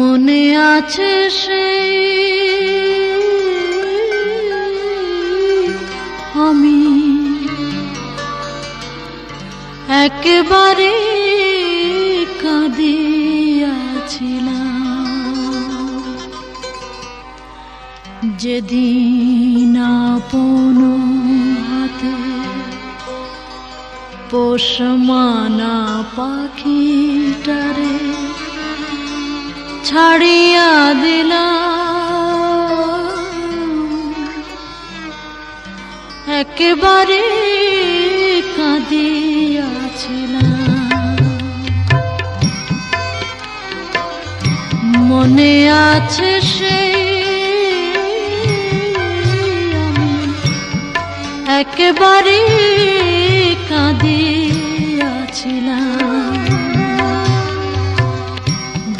মনে আছে সেই আমি একেবারে কাঁদিয়াছিলাম, যেদিন আপন হাতে পোষ মানা পাখিটারে ছাড়িয়া দিলাম, একেবারে কাঁদিয়াছিলাম। মনে আছে সেই আমি একেবারে কাঁদিয়াছিলাম,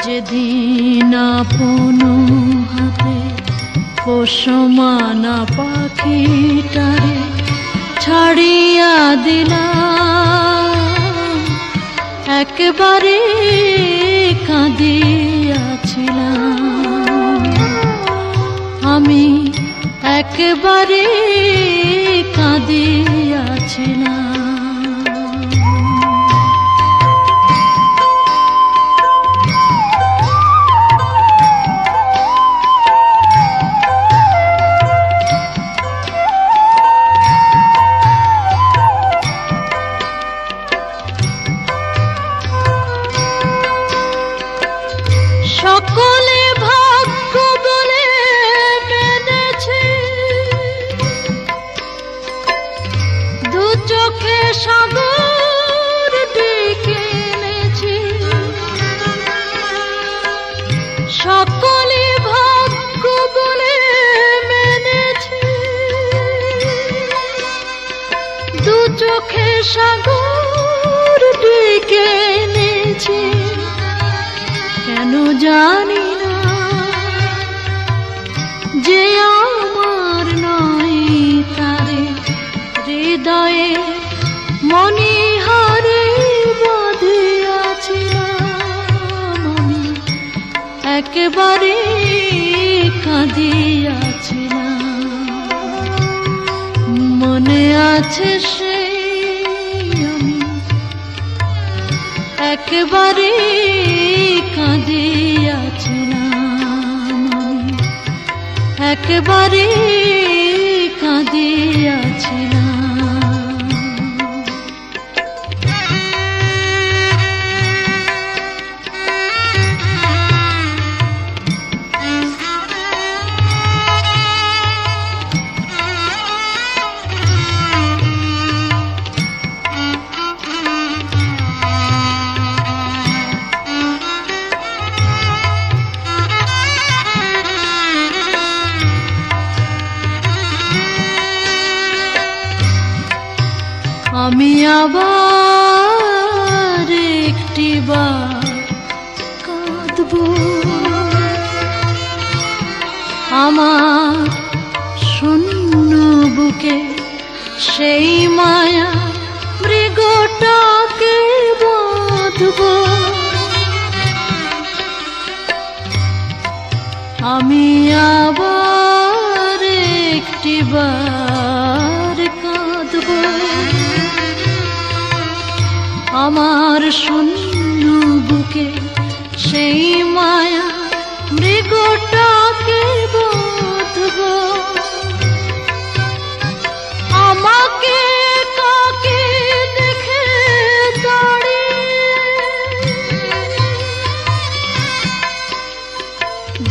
যেদিন আপন হাতে পোষ মানা পাখিটারে ছাড়িয়া দিলাম, একেবারে কাঁদিয়াছিলাম। আমি একেবারে কাঁদিয়াছিলাম। সকলে ভাগ্য বলে মেনেছে, দু চোখে সাগর ডেকে এনেছে। সকলে ভাগ্য বলে মেনেছে, দু চোখে সাগর ডেকে এনেছে। কেন জানি না যে আমার নয় তারে হৃদয়ে মণিহারে বাঁধিয়াছিলাম, আমি একেবারে কাঁদিয়াছিলাম। মনে আছে সেই আমি একেবারে কাঁদিয়াছিলাম, আমি একেবারে কাঁদিয়াছিলাম। আমি আবার একটিবার কাঁদব, আমার শূন্য বুকে সেই মায়া মৃগটাকে বাঁধব। আমি আবার একটিবার কাঁদব, আমার শূন্য বুকে সেই মায়া মৃগটাকে বাঁধব। আমাকে কাকে দেখে দাঁড়িয়ে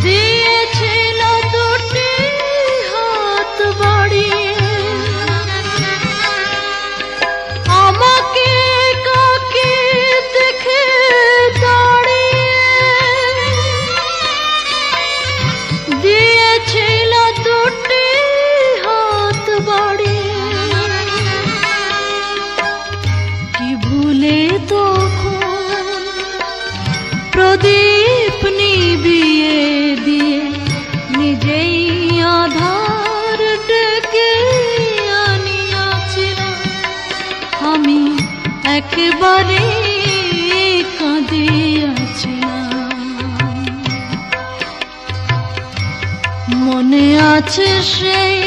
দিয়েছিল দুটি হাত বাড়িয়ে। আমাকে কাকে দেখে দাঁড়িয়ে দিয়েছিল দুটি হাত বাড়িয়ে। কি ভুলে তখন প্রদীপ নিভিয়ে দিয়ে নিজেই আধার ডেকে আনিয়াছিলাম, আমি একেবারে কাঁদিয়াছিলাম। আছে সেই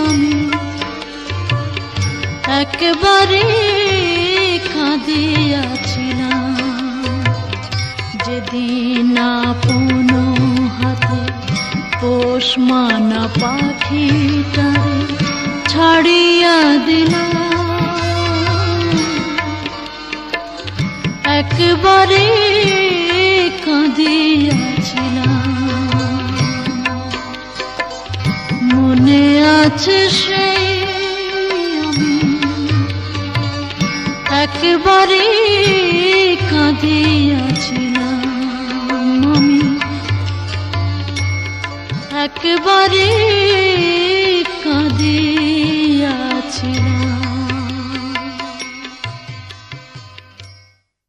আমি একেবারে কাঁদিয়াছিলাম, যেদিন আপন হাতে পোষ মানা পাখিটারে ছাড়িয়া দিলাম, একবারে কাঁদিয়াছিলাম। মনে আছে সেই আমি একেবারে